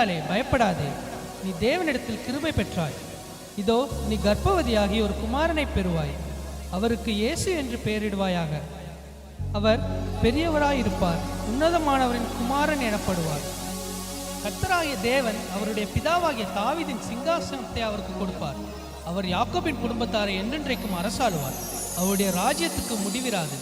மரியாளே, பயப்படாதே, நீ தேவனிடத்தில் கிருபை பெற்றாய். இதோ நீ கர்ப்பவதியாகி ஒரு குமாரனை பெறுவாய். அவருக்கு இயேசு என்று பெயரிடுவாயாக. அவர் பெரியவராயிருப்பார், உன்னதமானவரின் குமாரன் எனப்படுவார். கர்த்தராகிய தேவன் அவருடைய பிதாவாகிய தாவீதின் சிங்காசனத்தை அவருக்கு கொடுப்பார். அவர் யாக்கோபின் குடும்பத்தாரை என்றென்றைக்கும் அரசாளுவார். அவருடைய ராஜ்யத்துக்கு முடிவிராது.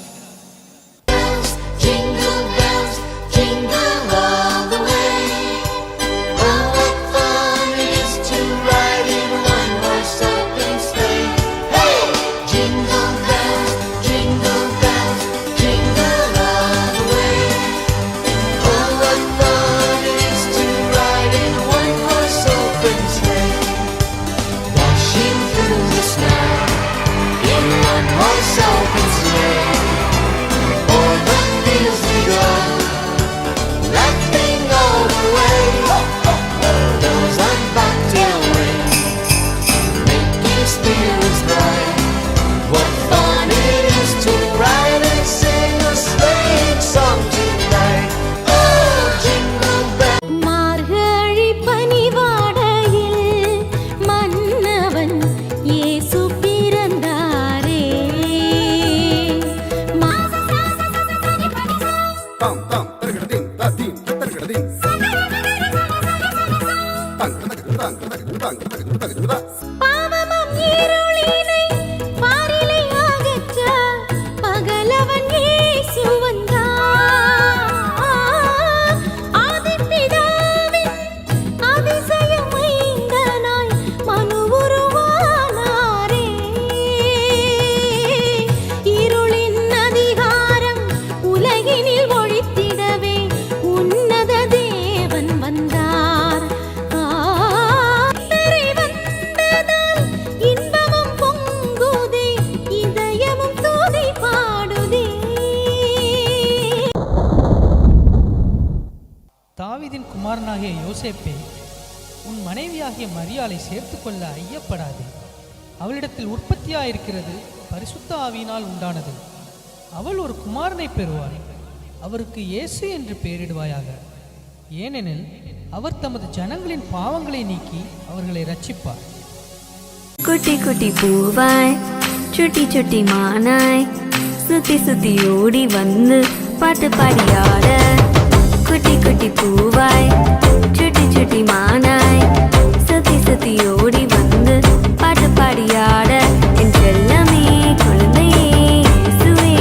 தாவீதின் குமாரனாகிய யோசேப்பே, உன் மனைவியாகிய மரியாளை சேர்த்து கொள்ள ஐயப்படாதே. அவளிடத்தில் உற்பத்தியாயிருக்கிறது பரிசுத்த ஆவியினால் உண்டானது. அவள் ஒரு குமாரனை பெறுவாள். அவருக்கு இயேசு என்று பெயரிடுவாயாக. ஏனெனில் அவர் தமது ஜனங்களின் பாவங்களை நீக்கி அவர்களை ரட்சிப்பார். குட்டி குட்டி பூவாய், சுட்டி சுட்டி மானாய், சுத்தி சுத்தி ஓடி வந்து பாட்டு பாடியாட. குட்டி குட்டி பூவாய், சுட்டி சுட்டி மானாய், சுத்தி சுத்தி ஓடி வந்து பாட்டு பாடியாட. என் செல்லமே குழந்தையே இயேசுவே,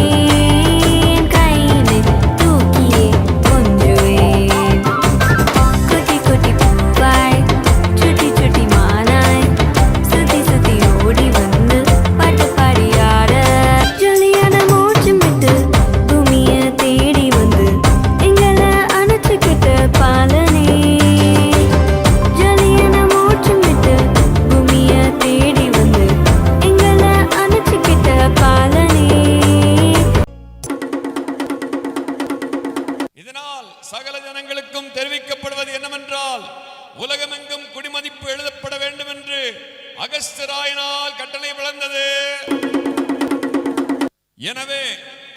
என் கையினை தூக்கியே கொஞ்சுவேன். குட்டி குட்டி பூவாய், சுட்டி சுட்டி மானாய், சுத்தி சுத்தி ஓடி வந்து பாட்டு பாடியாட. ஜொலியான மூச்சும் விட்டு பூமியை தேடி வந்து எங்களை அணைச்சுக்கிட்ட பாலனே. ஜொலியான மூச்சும் விட்டு பூமியை தேடி வந்து எங்களை அணைச்சுக்கிட்ட பாலனே. இதனால் சகல ஜனங்களுக்கும் தெரிவிக்கப்படுவது என்னவென்றால், உலகமெங்கும் குடிமதிப்பு எழுதப்பட வேண்டும் என்று அகஸ்தியராயினால் கட்டளை பிறந்தது. எனவே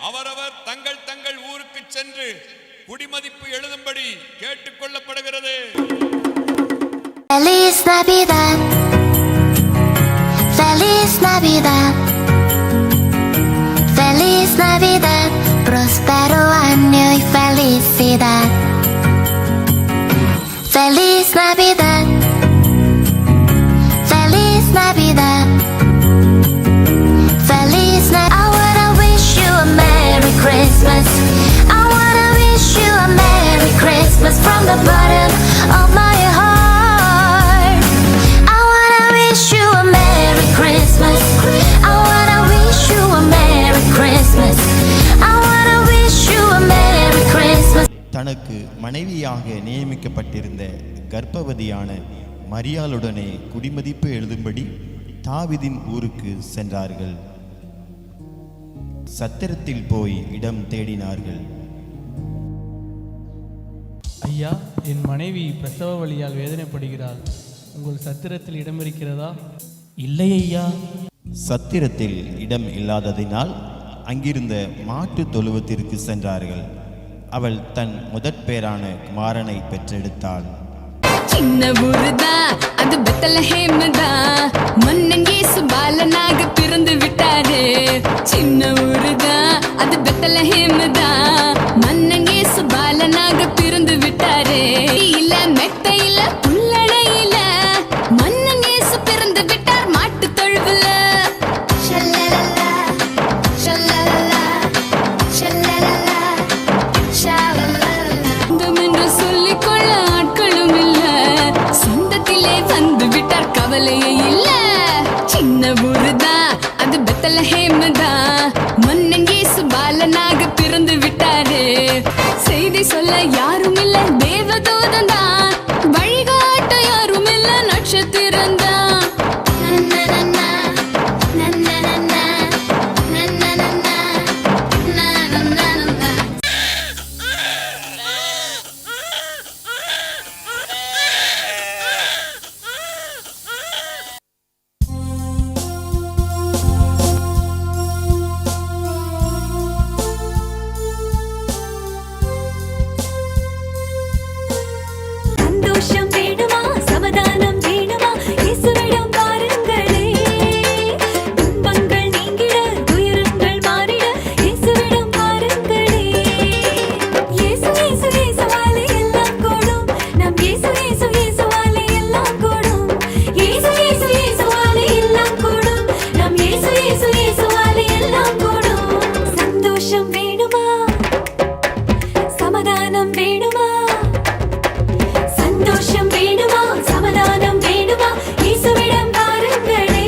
அவரவர் தங்கள் தங்கள் ஊருக்கு சென்று குடிமதிப்பு எழுதும்படி கேட்டுக்கொள்ளப்படுகிறது. Feliz Navidad, Feliz Navidad, Feliz Navidad, próspero año y felicidad. Feliz Navidad, Feliz Navidad, Feliz Navidad. I wanna wish you a Merry Christmas. I wanna wish you a Merry Christmas from the bottom of my heart. I wanna wish you a Merry Christmas. I wanna wish you a Merry Christmas. I wanna wish you a Merry Christmas. தனக்கு மனைவியாக நியமிக்கப்பட்டிருந்த கர்ப்பவதியான மரியாளுடனே குடிமதிப்பு எழுதும்படி தாவீதின் ஊருக்கு சென்றார்கள். சத்திரத்தில் போய் இடம் தேடினார்கள். ஐயா, என் மனைவி பிரசவ வலியால் வேதனைப்படுகிறாள். உங்கள் சத்திரத்தில் இடம் இருக்கிறதா? இல்லை ஐயா. சத்திரத்தில் இடம் இல்லாததினால் அங்கிருந்த மாட்டு தொழுவத்திற்கு சென்றார்கள். அவள் தன் முதற் பேரான குமாரனை பெற்றெடுத்தாள். சின்ன ஊருதான் அது பெத்லஹேம் தான், மன்னன் இயேசு பாலனாக பிறந்து விட்டாரு. சின்ன ஊருதான் அது பெத்லஹேம் தான், மன்னன் இயேசு பாலனாக பிறந்து விட்டாரு. இல்ல மெத்தையில புல்லடையில மன்னன் இயேசு பிறந்து விட்டார் மாட்டு தொழுவுல. Sha-la-la-la, sha-la-la-la, sha-la-la-la, sha-la-la-la. சொந்தம் என்று சொல்லிக்கொள்ள ஆட்களும் இல்ல, சொந்தத்திலே வந்து விட்டார் கவலையே இல்ல. சின்ன ஊருதான் அது பெத்லஹேம் தான், மன்னன் இயேசு பாலனாக பிறந்து விட்டாரு. செய்தி சொல்ல யாரும் இல்ல, தேவதூதன் தான், வழிகாட்ட யாரும் இல்ல, நட்சத்திரம் தான். Na-na-na-na, na-na-na-na, na-na-na-na, na-na-na-na. சந்தோஷம் வேணுமா, சமாதானம் வேணுமா, இயேசுவிடம் வாருங்களே. துன்பங்கள் நீங்கிட, துயரங்கள் மாறிட, இயேசுவிடம் வாருங்களே. இயேசு இயேசு இயேசுவாலே எல்லாம் கூடும், நம் இயேசு இயேசு இயேசுவாலே எல்லாம் கூடும். இயேசு இயேசு இயேசுவாலே எல்லாம் கூடும், நம் இயேசு இயேசு இயேசுவாலே எல்லாம் கூடும். சந்தோஷம் வேணுமா, சமாதானம் வேணுமா, சந்தோஷம் வேணுமா, சமாதானம் வேணுமா, இயேசுவிடம் வாருங்களே.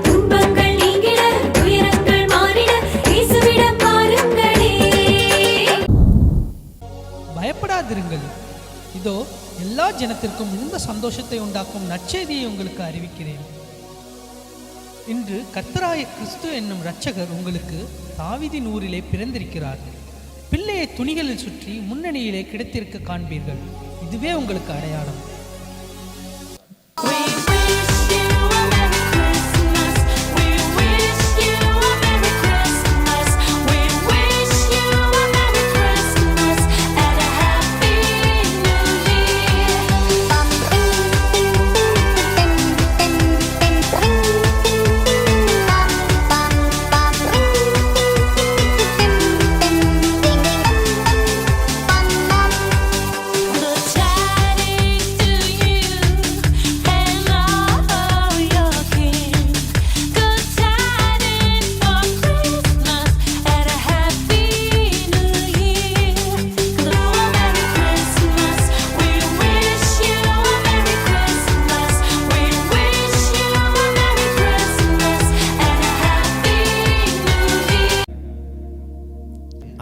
துன்பங்கள் நீங்கிட, துயரங்கள் மாறிட, இயேசுவிடம் வாருங்களே. பயப்படாதிருங்கள், இதோ எல்லா ஜனத்திற்கும் மிகுந்த சந்தோஷத்தை உண்டாக்கும் நற்செய்தியை உங்களுக்கு அறிவிக்கிறேன். இன்று கர்த்தராய கிறிஸ்து என்னும் இரட்சகர் உங்களுக்கு தாவீதின் ஊரிலே பிறந்திருக்கிறார். பிள்ளையை துணிகளில் சுற்றி முன்னணியிலே கிடைத்திருக்க காண்பீர்கள். இதுவே உங்களுக்கு அடையாளம்.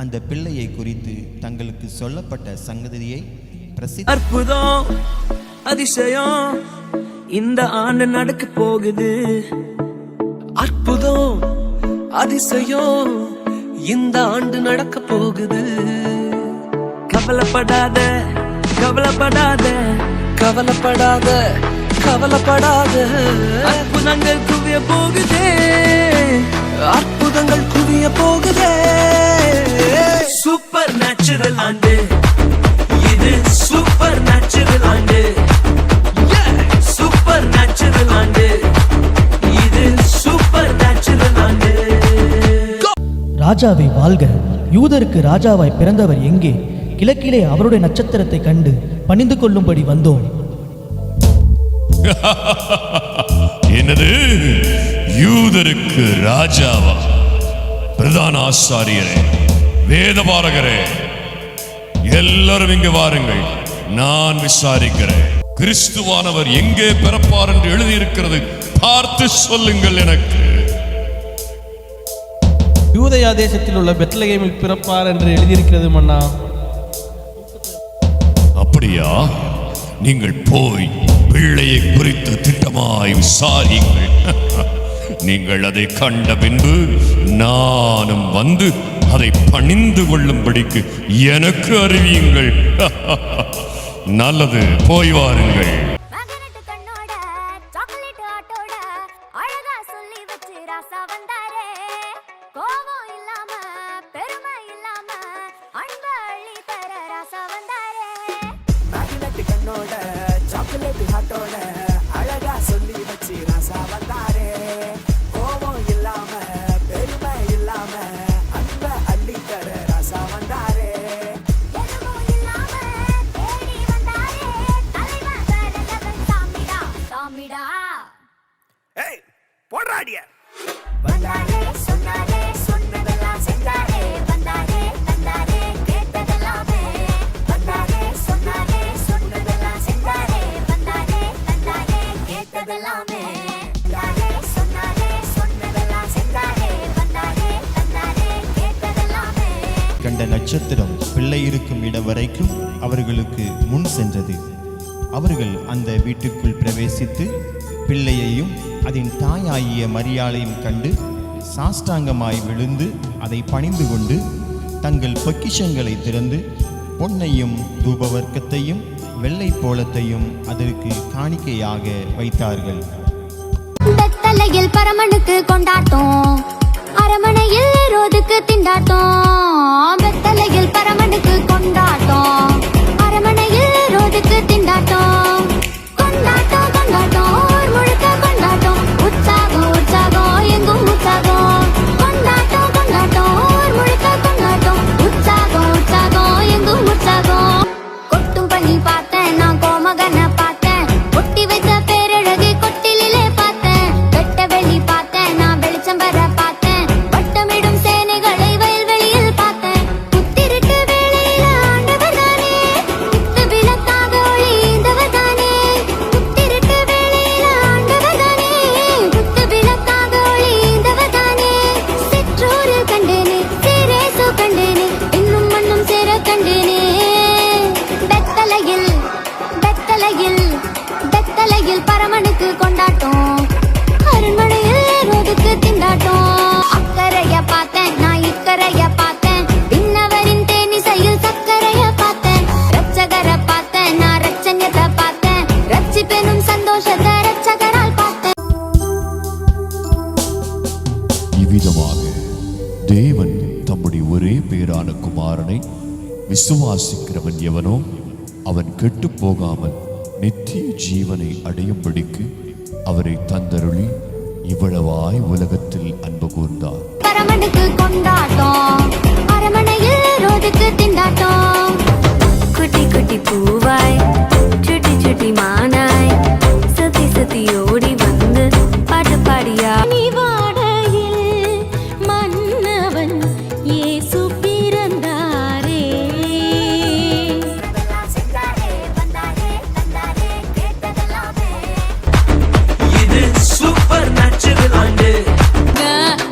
அந்த பிள்ளையை குறித்து தங்களுக்கு சொல்லப்பட்ட சங்கதியை பிரசித்த அற்புதம் அதிசயம் இந்த ஆண்டு நடக்க போகுது. அற்புதம் அதிசயம் இந்த ஆண்டு நடக்க போகுது. கவலைப்படாத கவலைப்படாத கவலைப்படாத கவலைப்படாத. அற்புதங்கள் குவிய போகுதே, அற்புதங்கள் குவிய போகுதே. சூப்பர் நேச்சுரல் ஆண்டு இது, சூப்பர் நேச்சுரல் ஆண்டு, சூப்பர் நேச்சுரல் ஆண்டு இது, சூப்பர் நேச்சுரல் ஆண்டு. ராஜாவே வாழ்க! யூதருக்கு ராஜாவாய் பிறந்தவர் எங்கே? கிழக்கிலே அவருடைய நட்சத்திரத்தை கண்டு பணிந்து கொள்ளும்படி வந்தோம். என்னது, யூதருக்கு ராஜாவா? பிரதான ஆசாரியரே, வேதபாரகரே, எல்லாரும் இங்கு வாருங்கள், நான் விசாரிக்கிறேன். கிறிஸ்துவானவர் எங்கே பிறப்பார் என்று எழுதியிருக்கிறது, பார்த்து சொல்லுங்கள் எனக்கு. யூதயா தேசத்தில் உள்ள பெத்லகேமில் பிறப்பார் என்று எழுதியிருக்கிறது மன்னா. அப்படியா? நீங்கள் போய் பிள்ளையை குறித்து திட்டமாய் விசாரியுங்கள். நீங்கள் அதை கண்ட பின்பு நானும் வந்து அதை பணிந்து கொள்ளும்படிக்கு எனக்கு அறிவியுங்கள். நல்லது, போய் வாருங்கள். மகனட்டு கண்ணோட சாக்லேட் ஆட்டோட அழகா சொல்லி வச்சு ராசா வந்தாரே. கோபம் இல்லாம பெருமை இல்லாம அன்பு அள்ளி தர ராசா வந்தாரே. மகனட்டு கண்ணோட போல அழகா சொல்லி வச்சு ராசா வந்தாரே கோபம் இல்லாம பெருமை இல்லாம அன்ப அள்ளித்தர ராசா வந்தாரே ஏய் போடுறாடிய வந்தாரே சொன்னாரே சொன்னதெல்லாம் செஞ்சாரே வந்தாரே தந்தாரே கேட்டதெல்லாமே வந்தாரே சொன்னாரே சொன்னதெல்லாம் செஞ்சாரே வந்தாரே தந்தாரே கேட்டதெல்லாமே வந்தாரே சொன்னாரே சொன்னதெல்லாம் செஞ்சாரே வந்தாரே தந்தாரே கேட்டதெல்லாமே கண்ட நட்சத்திரம் பிள்ளை இருக்கும் இடம் வரைக்கும் அவர்களுக்கு முன் சென்றது. அவர்கள் அந்த வீட்டுக்குள் பிரவேசித்து பிள்ளையையும் அதன் தாயாகிய மரியாளையும் கண்டு சாஷ்டாங்கமாய் விழுந்து அதை பணிந்து கொண்டு தங்கள் பொக்கிஷங்களை திறந்து பொன்னையும் தூபவர்க்கத்தையும் வெள்ளை போலத்தையும் அதற்கு காணிக்கையாக வைத்தார்கள். பெத்தலையில் பரமனுக்கு கொண்டாட்டம் அரமனையில் ரோதுக்கு திண்டாட்டம் பெத்தலையில் பரமனுக்கு கொண்டாட்டம் அரமனையில் ரோதுக்கு திண்டாட்டம் கொண்டாட்டம் கொண்டாட்டம் ஊர் முழுக்க கொண்டாட்டம் உற்சாகம் உற்சாகம் எங்கும் உற்சாகம் கொண்டாட்டம் கொண்டாட்டம் ஊர் முழுக்க கொண்டாட்டம் உற்சாகம் உற்சாகம் எங்கும் உற்சாகம் கொட்டும் பனி பார்த்தேன் நான் கோமகனை பார்த்தேன் ஒட்டி வைத்த பேரழகு கொட்டிலே பார்த்தேன் வெட்ட வெளி பார்த்தேன் நான் வெளிச்சம் வர பார்த்தேன் வட்டமிடும் சேனைகளை வயல்வெளியில் பார்த்தேன் புத்திருட்டு வேளையில ஆண்டவர் தானே குத்து விளக்காக ஒளிந்தவர் தானே புத்திருட்டு வேளையில ஆண்டவர் தானே குத்து விளக்காக ஒளிந்தவர் தானே சிற்றூரில் கண்டேனே சீரேசு கண்டேனே இன்னும் மண்ணும் சேர கண்டேனே பெத்தலையில் பெத்தலையில் பெத்தலையில் பரமனுக்கு கொண்டாட்டம் அரண்மனையில் ரோதுக்கு திண்டாட்டம் அக்கறைய பார்த்தேன் நான் இக்கரைய பார்த்தேன் விண்ணவரின் தேனிசையில் சக்கரைய பார்த்தேன் ரட்சகரை பார்த்தேன் நான் ரட்சண்யத்தை பார்த்தேன் ரட்சிப்பெனும் சந்தோஷத்தை ரட்சகரால் பார்த்தேன். இவ்விதமாக தேவன் தம்முடைய ஒரே பேரான குமாரனை விசுவாசிக்கிறவன் எவனோ அவன் கெட்டு போகாமல் நித்திய ஜீவனை அடையும்படிக்கு அவரை தந்தருளி இவ்வளவாய் உலகத்தில் அன்பு கூர்ந்தார். பரமனுக்கு கொண்டாட்டம் அரமனையில் ரோதுக்கு திண்டாட்டம் குட்டி குட்டி பூவாய் சுட்டி சுட்டி மானாய் சுத்தி சுத்தி ஓடி வந்து பாட்டு பாடியா நீ வாடையில் மன்னவன் இயேசு பிறந்தாரே இது சூப்பர் நேச்சுரல் ஆண்டு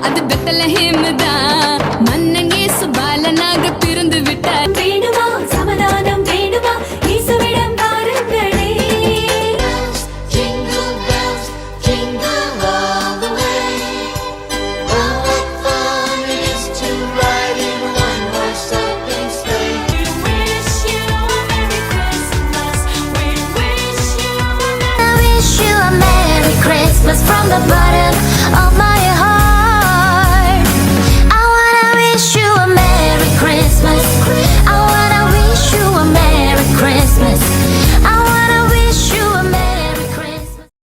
அது பெத்தலஹேம் தான் மன்னன் இயேசு பாலனாக பிறந்து விட்டார். வேணுமா சமாதானம் வேணுமா இயேசுவிடம் பாருங்களே I wish you a Merry Christmas from the bottom of my